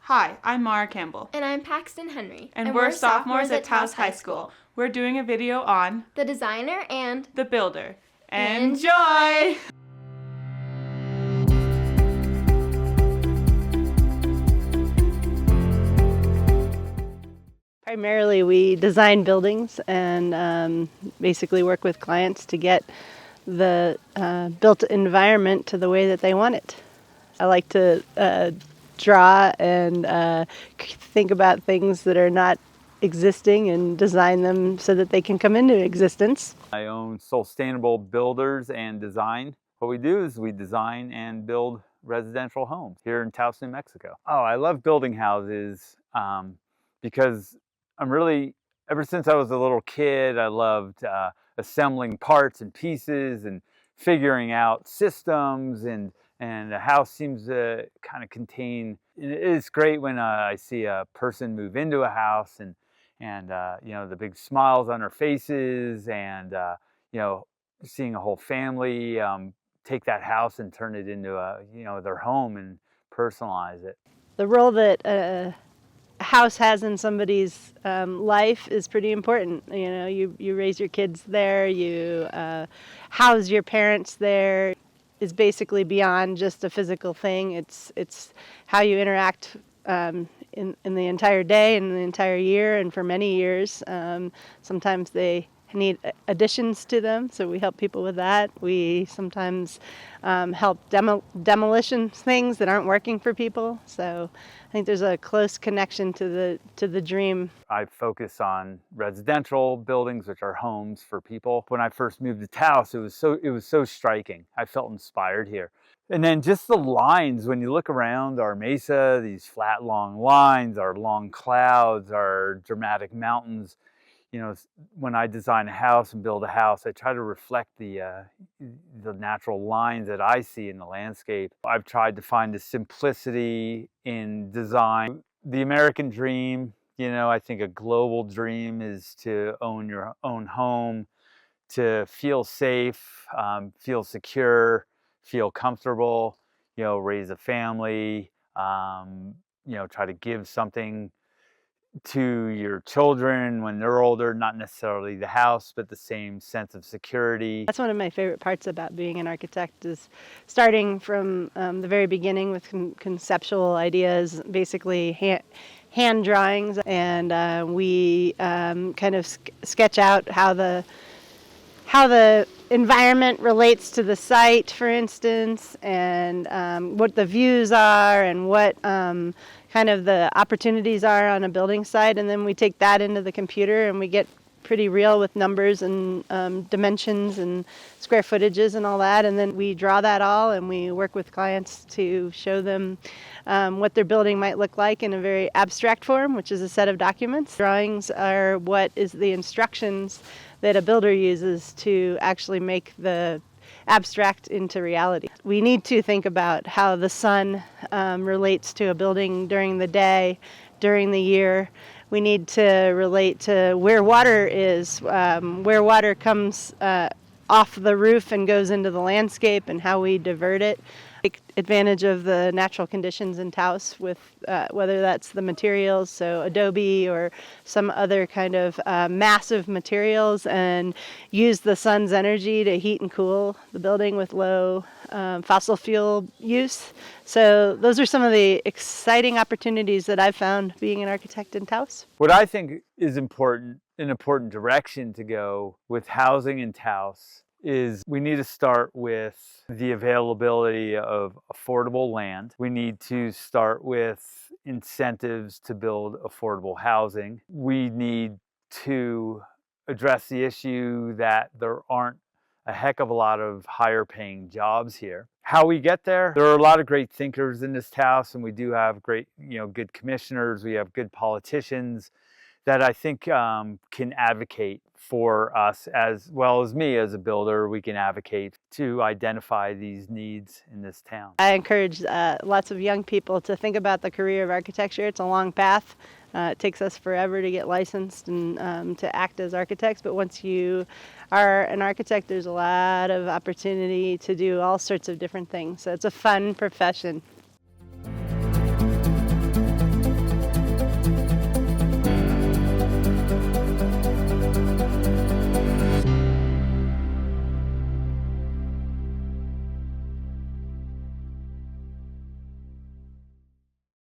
Hi, I'm Mara Campbell. And I'm Paxton Henry. And we're sophomores at Taos High School. We're doing a video on the designer and the builder. Enjoy! Primarily, we design buildings and basically work with clients to get the built environment to the way that they want it. I like to draw and think about things that are not existing and design them so that they can come into existence. I own Sustainable Builders and Design. What we do is we design and build residential homes here in Taos, New Mexico. Oh, I love building houses because ever since I was a little kid, I loved assembling parts and pieces and figuring out systems, and a house seems to kind of contain. It's great when I see a person move into a house and you know, the big smiles on their faces, and you know, seeing a whole family take that house and turn it into their home and personalize it. The role that a house has in somebody's life is pretty important. You know, you raise your kids there, you house your parents there. Is basically beyond just a physical thing. It's how you interact in the entire day and the entire year, and for many years. Sometimes they need additions to them, so we help people with that. We sometimes help demolition things that aren't working for people. So I think there's a close connection to the dream. I focus on residential buildings, which are homes for people. When I first moved to Taos, it was so striking. I felt inspired here. And then just the lines, when you look around our mesa, these flat, long lines, our long clouds, our dramatic mountains. You know, when I design a house and build a house, I try to reflect the natural lines that I see in the landscape. I've tried to find the simplicity in design. The American dream, you know, I think a global dream is to own your own home, to feel safe, feel secure, feel comfortable, you know, raise a family, you know, try to give something to your children when they're older, not necessarily the house, but the same sense of security. That's one of my favorite parts about being an architect, is starting from the very beginning with conceptual ideas, basically hand drawings, and we kind of sketch out how the environment relates to the site, for instance, and what the views are and what kind of the opportunities are on a building site. And then we take that into the computer and we get pretty real with numbers and dimensions and square footages and all that. And then we draw that all and we work with clients to show them what their building might look like in a very abstract form, which is a set of documents. Drawings are what is the instructions that a builder uses to actually make the abstract into reality. We need to think about how the sun relates to a building during the day, during the year. We need to relate to where water is, where water comes off the roof and goes into the landscape, and how we divert it. Take advantage of the natural conditions in Taos with whether that's the materials, so adobe or some other kind of massive materials, and use the sun's energy to heat and cool the building with low fossil fuel use. So those are some of the exciting opportunities that I've found being an architect in Taos. What I think is an important direction to go with housing in Taos is we need to start with the availability of affordable land. We need to start with incentives to build affordable housing. We need to address the issue that there aren't a heck of a lot of higher paying jobs here. How we get there are a lot of great thinkers in this Taos, and we do have great, good commissioners. We have good politicians that I think can advocate for us, as well as me as a builder. We can advocate to identify these needs in this town. I encourage lots of young people to think about the career of architecture. It's a long path. It takes us forever to get licensed and to act as architects, but once you are an architect, there's a lot of opportunity to do all sorts of different things. So it's a fun profession.